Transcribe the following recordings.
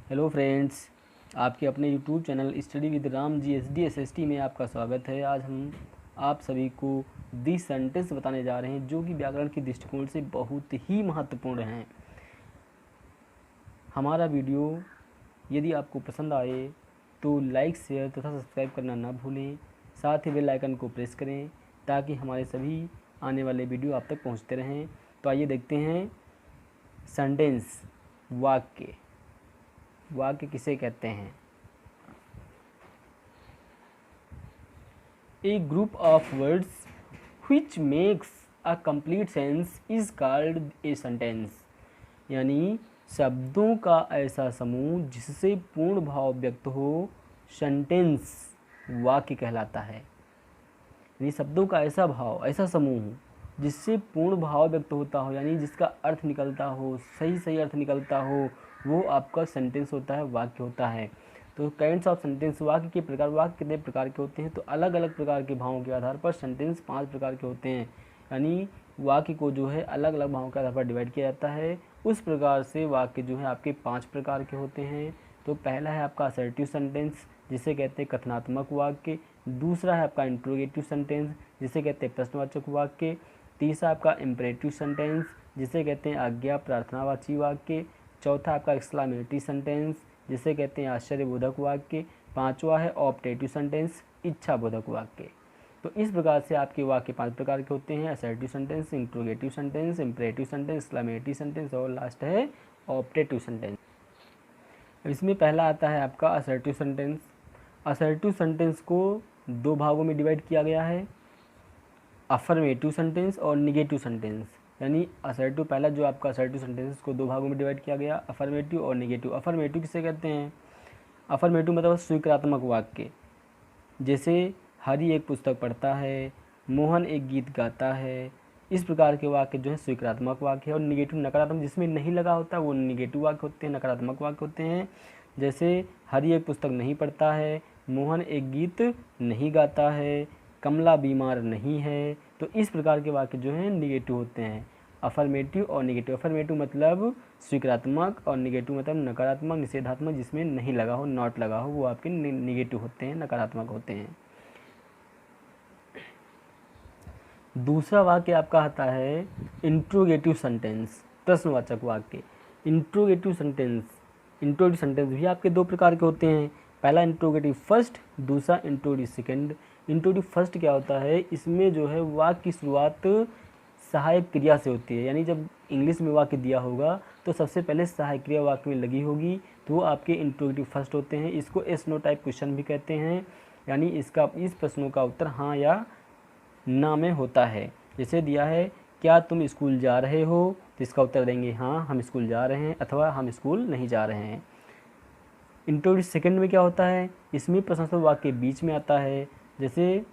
Hello friends, आपके अपने YouTube channel study with Ram G S D S S T में आपका स्वागत है। आज हम आप सभी को दी सेंटेंस बताने जा रहे हैं जो कि व्याकरण के दृष्टिकोण से बहुत ही महत्वपूर्ण हैं। हमारा वीडियो यदि आपको पसंद आए तो लाइक, शेयर तथा सब्सक्राइब करना ना भूलें। साथ ही बेल आइकन को प्रेस करें ताकि हमारे सभी आने वाले वीडियो आप तक पहुंचते रहें। तो आइए देखते हैं सेंटेंस। वाक्य किसे कहते हैं? A group of words which makes a complete sense is called a sentence। यानी शब्दों का ऐसा समूह जिससे पूर्ण भाव व्यक्त हो, सेंटेंस वाक्य कहलाता है। यानी शब्दों का ऐसा भाव, ऐसा समूह जिससे पूर्ण भाव व्यक्त होता हो, यानी जिसका अर्थ निकलता हो, सही अर्थ निकलता हो, वो आपका सेंटेंस होता है, वाक्य होता है। तो काइंड्स ऑफ सेंटेंस, वाक्य के प्रकार। वाक्य कितने प्रकार के होते हैं? तो अलग अलग प्रकार के भावों के आधार पर सेंटेंस 5 प्रकार के होते हैं। यानी वाक्य को जो है अलग अलग भावों के आधार पर डिवाइड किया जाता है। उस प्रकार से वाक्य जो है आपके 5 प्रकार के होते हैं। तो पहला है आपका असर्टिव सेंटेंस, जिसे कहते हैं कथनात्मक वाक्य। दूसरा है आपका इंट्रोगेटिव सेंटेंस, जिसे कहते हैं प्रश्नवाचक वाक्य। तीसरा आपका इम्परेटिव सेंटेंस, जिसे कहते हैं आज्ञा प्रार्थनावाची वाक्य। चौथा आपका एक्सक्लामेटरी सेंटेंस, जिसे कहते हैं आश्चर्यबोधक वाक्य। पांचवा है ऑप्टेटिव सेंटेंस, इच्छाबोधक वाक्य। तो इस प्रकार से आपके वाक्य 5 प्रकार के होते हैं: assertive sentence, interrogative sentence, imperative sentence, exclamatory sentence और लास्ट है ऑप्टेटिव सेंटेंस। इसमें पहला आता है आपका असर्टिव सेंटेंस। असर्टिव सेंटेंस को 2 भागों में डिवाइड किया गया है, अफर्मेटिव सेंटेंस और निगेटिव सेंटेंस। यानी असर्टिव, पहला जो आपका असर्टिव सेंटेंस को 2 भागों में डिवाइड किया गया, अफर्मेटिव और निगेटिव। अफर्मेटिव किसे कहते हैं? अफर्मेटिव मतलब स्वीकारात्मक वाक्य। जैसे हरि एक पुस्तक पढ़ता है, मोहन एक गीत गाता है। इस प्रकार के वाक्य जो है स्वीकारात्मक वाक्य है। और निगेटिव, नकारात्मक, जिसमें नहीं लगा होता वो निगेटिव वाक्य होते हैं, नकारात्मक वाक्य होते हैं। जैसे हरि एक पुस्तक नहीं पढ़ता है, मोहन एक गीत नहीं गाता है, कमला बीमार नहीं है। तो इस प्रकार के वाक्य जो हैं निगेटिव होते हैं। अफर्मेटिव और निगेटिव। अफर्मेटिव मतलब स्वीकारात्मक और निगेटिव मतलब नकारात्मक, निषेधात्मक, जिसमें नहीं लगा हो, नॉट लगा हो, वो आपके निगेटिव होते हैं, नकारात्मक होते हैं। दूसरा वाक्य आपका आता है इंट्रोगेटिव सेंटेंस, प्रश्नवाचक वाक्य। इंट्रोगेटिव सेंटेंस भी आपके 2 प्रकार के होते हैं। पहला इंट्रोगेटिव फर्स्ट, दूसरा इंट्रोगेटिव सेकंड। इंट्रोगेटिव फर्स्ट क्या होता है? इसमें जो है वाक्य की शुरुआत सहायक क्रिया से होती है। यानी जब इंग्लिश में वाक्य दिया होगा तो सबसे पहले सहायक क्रिया वाक्य में लगी होगी, तो वो आपके इंट्रोगेटिव फर्स्ट होते हैं। इसको एस नो टाइप क्वेश्चन भी कहते हैं। यानी इस प्रश्नों का उत्तर हाँ या ना में होता है। जैसे दिया है क्या तुम स्कूल जा रहे हो, तो इसका उत्तर देंगे हाँ हम स्कूल जा रहे हैं, अथवा हम स्कूल नहीं जा रहे हैं। इंट्रोगेटिव सेकंड में क्या होता है? इसमें प्रश्नार्थक वाक्य बीच में आता है। जैसे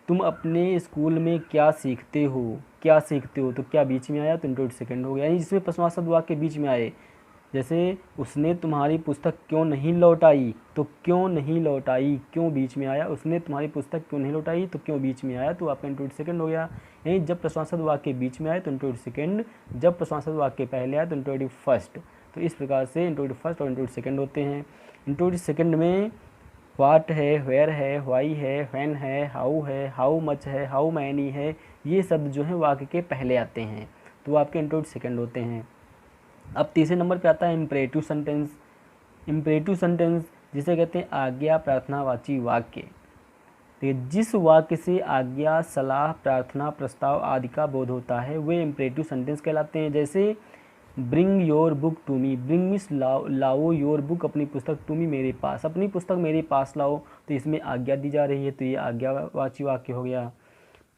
तुम अपने स्कूल में क्या सीखते हो, तो क्या बीच में आया तो इंट्रोगेटिव सेकंड हो गया। यानी जिसमें प्रश्नार्थक वाक्य बीच में आए। जैसे उसने तुम्हारी पुस्तक क्यों नहीं लौटाई, तो क्यों नहीं लौटाई, क्यों बीच में आया। उसने तुम्हारी पुस्तक क्यों नहीं लौटाई, तो क्यों बीच में आया, तो आपका इंट्रोगेटिव सेकंड हो गया। यानी जब प्रश्नार्थक वाक्य बीच में आए तो इंट्रोगेटिव सेकंड, जब प्रश्नार्थक वाक्य पहले आए तो इंट्रोगेटिव फर्स्ट। तो इस प्रकार से इंट्रोगेटिव फर्स्ट और इंट्रोगेटिव सेकंड होते हैं। इंट्रोगेटिव सेकंड में व्हाट है, वेयर है, व्हाई है, व्हेन है, हाउ है, हाउ मच है, हाउ मैनी है, ये शब्द जो है वाक्य के पहले आते हैं, तो आपके इंट्रोगेटिव सेकंड होते हैं। अब तीसरे नंबर पे आता है इम्परेटिव सेंटेंस। इम्परेटिव सेंटेंस जिसे कहते हैं आज्ञा प्रार्थनावाची वाक्य। तो जिस वाक्य से आज्ञा, सलाह, प्रार्थना, प्रस्ताव आदि का बोध होता है वे इम्परेटिव सेंटेंस कहलाते हैं। जैसे bring your book to me, bring means लाओ योर बुक, अपनी पुस्तक, टू मी मेरे पास, अपनी पुस्तक मेरे पास लाओ। तो इसमें आज्ञा दी जा रही है, तो ये आज्ञावाची वाक्य हो गया।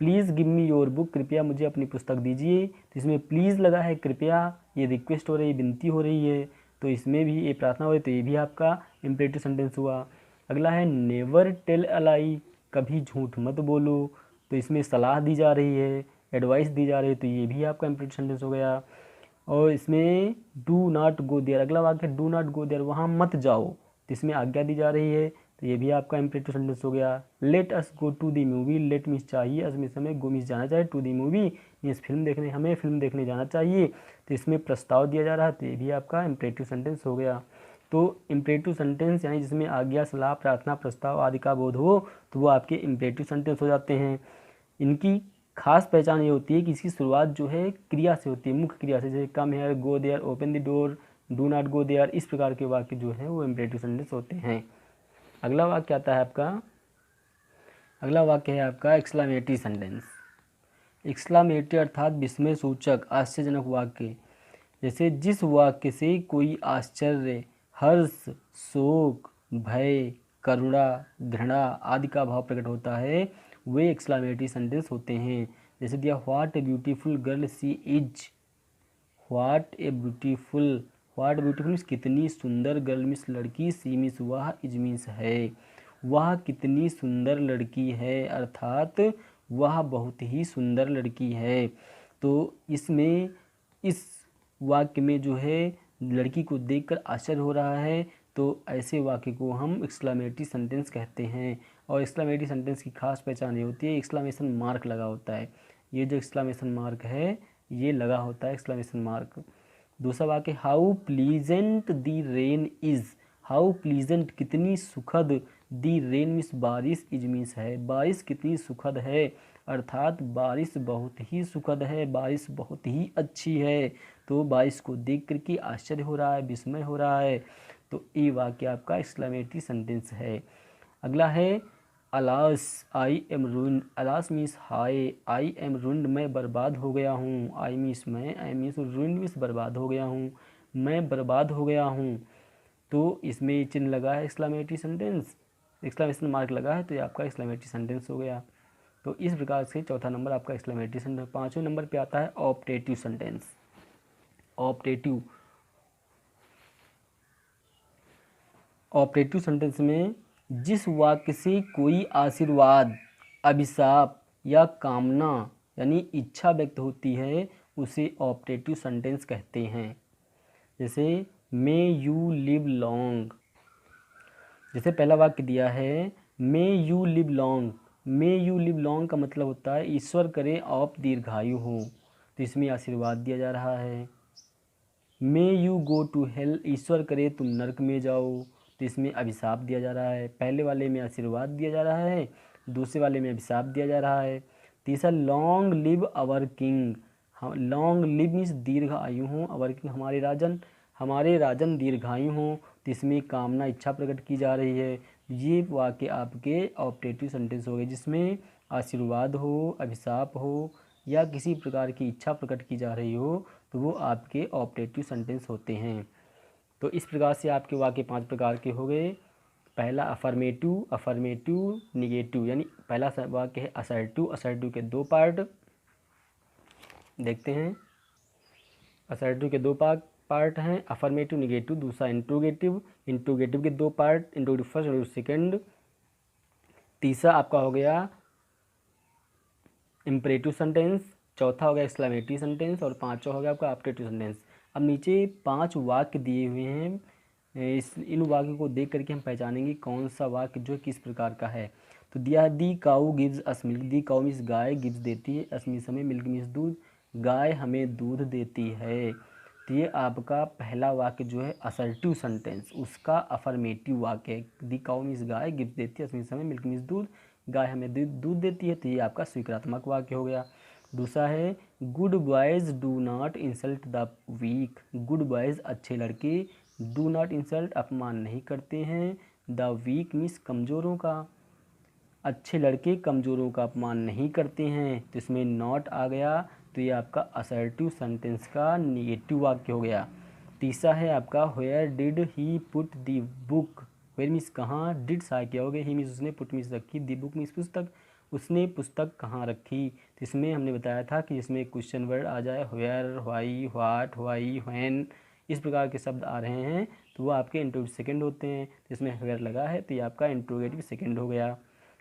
Please give me your book, कृपया मुझे अपनी पुस्तक दीजिए। तो इसमें प्लीज़ लगा है, कृपया, ये रिक्वेस्ट हो रही है, विनती हो रही है, तो इसमें भी ये प्रार्थना हो रही है, तो ये भी आपका इम्परेटिव सेंटेंस हुआ। अगला है नेवर टेल अ लाई, कभी झूठ मत बोलो। तो इसमें सलाह दी जा रही है, एडवाइस दी जा रही है, तो ये भी आपका इम्परेटिव सेंटेंस हो गया। और इसमें डू नॉट गो देयर, अगला वाक्य डू नॉट गो देयर, वहाँ मत जाओ, तो इसमें आज्ञा दी जा रही है, तो ये भी आपका इम्परेटिव सेंटेंस हो गया। Let us go to the movie, let means चाहिए, अस मीन्स हमें, गो मीन्स जाना चाहिए, to the movie means film देखने, हमें फिल्म देखने जाना चाहिए, तो इसमें प्रस्ताव दिया जा रहा है, तो ये भी आपका इम्परेटिव सेंटेंस हो गया। तो इम्परेटिव सेंटेंस यानी जिसमें आज्ञा, सलाह, प्रार्थना, प्रस्ताव आदि का बोध हो तो वो आपके इम्परेटिव सेंटेंस हो जाते हैं। इनकी खास पहचान ये होती है कि इसकी शुरुआत जो है क्रिया से होती है, मुख्य क्रिया से, जैसे come here, go there, open the door, do not go there, इस प्रकार के वाक्य जो है वो इम्परेटिव सेंटेंस होते हैं। अगला वाक्य आता है आपका, अगला वाक्य है आपका एक्सक्लामेटरी सेंटेंस। एक्सक्लामेटरी अर्थात विस्मय सूचक, आश्चर्यजनक वाक्य। जैसे जिस वाक्य से कोई आश्चर्य, हर्ष, शोक, भय, करुणा, घृणा आदि का भाव प्रकट होता है वे एक्सक्लामेटरी सेंटेंस होते हैं। जैसे दिया, what a beautiful girl she is, what a beautiful, what beautiful means कितनी सुंदर, गर्ल मीन्स लड़की, सी मीन्स वह, इज मीन्स है। वह कितनी सुंदर लड़की है अर्थात वह बहुत ही सुंदर लड़की है। तो इसमें इस वाक्य में जो है लड़की को देखकर आश्चर्य हो रहा है, तो ऐसे वाक्य को हम एक्सक्लामेटरी सेंटेंस कहते हैं। और एक्सक्लामेटरी सेंटेंस की खास पहचान ये होती है एक्सक्लामेशन मार्क लगा होता है। ये जो एक्सक्लामेशन मार्क है ये लगा होता है एक्सक्लामेशन मार्क। दूसरा वाक्य, how pleasant the rain is, how pleasant कितनी सुखद, दी रेन मीन्स बारिश, इज मीन्स है, बारिश कितनी सुखद है अर्थात बारिश बहुत ही सुखद है, बारिश बहुत ही अच्छी है। तो बारिश को देख करके आश्चर्य हो रहा है, विस्मय हो रहा है, तो ये वाक्य आपका एक्सक्लामेटरी सेंटेंस है। अगला है alas, I am ruined, alas means hi, I am ruined मैं बर्बाद हो गया हूँ, आई मीन्स मैं, आई मीन्स रूइंड मीन्स बर्बाद हो गया हूँ, मैं बर्बाद हो गया हूँ। तो इसमें चिन्ह लगा है एक्सक्लामेटरी सेंटेंस, एक्सक्लामेशन मार्क लगा है, तो ये आपका एक्सक्लामेटरी सेंटेंस हो गया। तो इस प्रकार से चौथा नंबर आपका एक्सक्लामेटरी सेंटेंस। पाँचवें नंबर पे आता है optative sentence. Optative, operative sentence में जिस वाक्य से कोई आशीर्वाद, अभिशाप या कामना यानी इच्छा व्यक्त होती है उसे ऑपरेटिव सेंटेंस कहते हैं। जैसे मे यू लिव लॉन्ग, जैसे पहला वाक्य दिया है may you live long, may you live long का मतलब होता है ईश्वर करे आप दीर्घायु हो, तो इसमें आशीर्वाद दिया जा रहा है। May you go to hell, ईश्वर करे तुम नरक में जाओ, तो इसमें अभिशाप दिया जा रहा है। पहले वाले में आशीर्वाद दिया जा रहा है, दूसरे वाले में अभिशाप दिया जा रहा है। तीसरा, long live our king, long live means दीर्घ आयु हो, अवर किंग हमारे राजन दीर्घायु हो, तो इसमें कामना, इच्छा प्रकट की जा रही है। ये वाक्य आपके ऑप्टेटिव सेंटेंस हो गए जिसमें आशीर्वाद हो, अभिशाप हो या किसी प्रकार की इच्छा प्रकट की जा रही हो, तो वो आपके ऑप्टेटिव सेंटेंस होते हैं। तो इस प्रकार से आपके वाक्य 5 प्रकार के हो गए। पहला अफर्मेटिव, अफर्मेटिव निगेटिव, यानी पहला वाक्य है असर्टिव, असर्टिव के 2 पार्ट देखते हैं। असर्टिव के 2 पार्ट हैं, अफर्मेटिव, निगेटिव। दूसरा इंट्रोगेटिव, इंट्रोगेटिव के 2 पार्ट, इंट्रोगेटिव फर्स्ट और सेकंड। तीसरा आपका हो गया इम्परेटिव सेंटेंस, चौथा हो गया एक्सक्लेमेटरी सेंटेंस और पांचवा हो गया आपका ऑप्टेटिव सेंटेंस। अब नीचे 5 वाक्य दिए हुए हैं, इन वाक्यों को देख करके हम पहचानेंगे कौन सा वाक्य जो किस प्रकार का है। तो दिया है दी काऊ गिव्स अस मिल्क, दी काऊ मीन्स गाय, गिव्स देती है, अस मीन्स हमें, मिल्क मीन्स दूध, गाय हमें दूध देती है। तो ये आपका पहला वाक्य जो है असर्टिव सेंटेंस, उसका अफर्मेटिव वाक्य है। दी काऊ मीन्स गाय, गिव्स देती है, अस मीन्स हमें, मिल्क मीन्स दूध, गाय हमें दूध देती है, तो ये आपका स्वीकारात्मक वाक्य हो गया। दूसरा है good boys do not insult the weak, good boys अच्छे लड़के, डू नॉट इंसल्ट अपमान नहीं करते हैं, द वीक मीन्स कमज़ोरों का, अच्छे लड़के कमज़ोरों का अपमान नहीं करते हैं, तो इसमें नॉट आ गया, तो ये आपका असर्टिव सेंटेंस का निगेटिव वाक्य हो गया। तीसरा है आपका where did he put the book, where means कहाँ, डिड सा क्या हो गया, ही मीन्स उसने, पुट मीन्स रखी, दी बुक मीन्स पुस्तक, उसने पुस्तक कहाँ रखी। तो इसमें हमने बताया था कि इसमें क्वेश्चन वर्ड आ जाए, where, why, what, why, when, इस प्रकार के शब्द आ रहे हैं तो वो आपके इंट्रोगेटिव सेकंड होते हैं। तो इसमें वेयर लगा है तो ये आपका इंट्रोगेटिव सेकंड हो गया।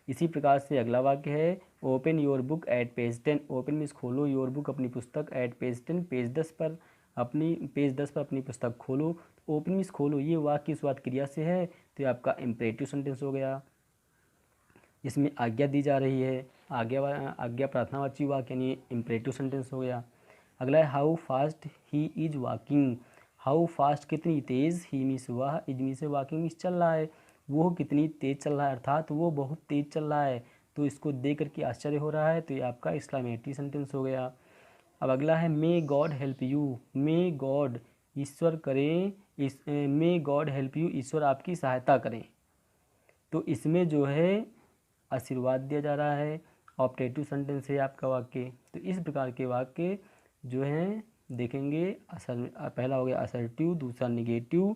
इसी प्रकार से अगला वाक्य है open your book at page 10, open means खोलो, योर बुक अपनी पुस्तक, एट पेज 10 पेज 10 पर, पेज 10 पर अपनी पुस्तक खोलो। ओपन मीन्स खोलो, ये वाक्य शुरुआत क्रिया से है तो ये आपका इम्परेटिव सेंटेंस हो गया, इसमें आज्ञा दी जा रही है, आज्ञा प्रार्थनावाची वाक्य यानी इम्परेटिव सेंटेंस हो गया। अगला है how fast he is walking, how fast कितनी तेज़, ही मीन्स वह, इज मीन्स वॉकिंग मीन्स चल रहा है, वो कितनी तेज़ चल रहा है अर्थात वो बहुत तेज़ चल रहा है। तो इसको देख करके आश्चर्य हो रहा है, तो ये आपका एक्सक्लेमेटरी सेंटेंस हो गया। अब अगला है may God help you, may God ईश्वर करें, मे गॉड हेल्प यू ईश्वर आपकी सहायता करें। तो इसमें जो है आशीर्वाद दिया जा रहा है, ऑप्टेटिव सेंटेंस है आपका वाक्य। तो इस प्रकार के वाक्य जो हैं देखेंगे, पहला हो गया असर्टिव, दूसरा निगेटिव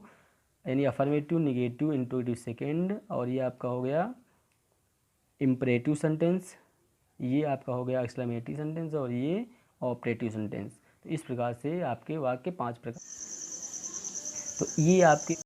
यानी अफर्मेटिव, निगेटिव, इंट्रोगेटिव सेकेंड, और ये आपका हो गया इम्परेटिव सेंटेंस, ये आपका हो गया एक्सक्लेमेटरी सेंटेंस, और ये ऑपरेटिव सेंटेंस। तो इस प्रकार से आपके वाक्य 5 प्रकार। तो ये आपके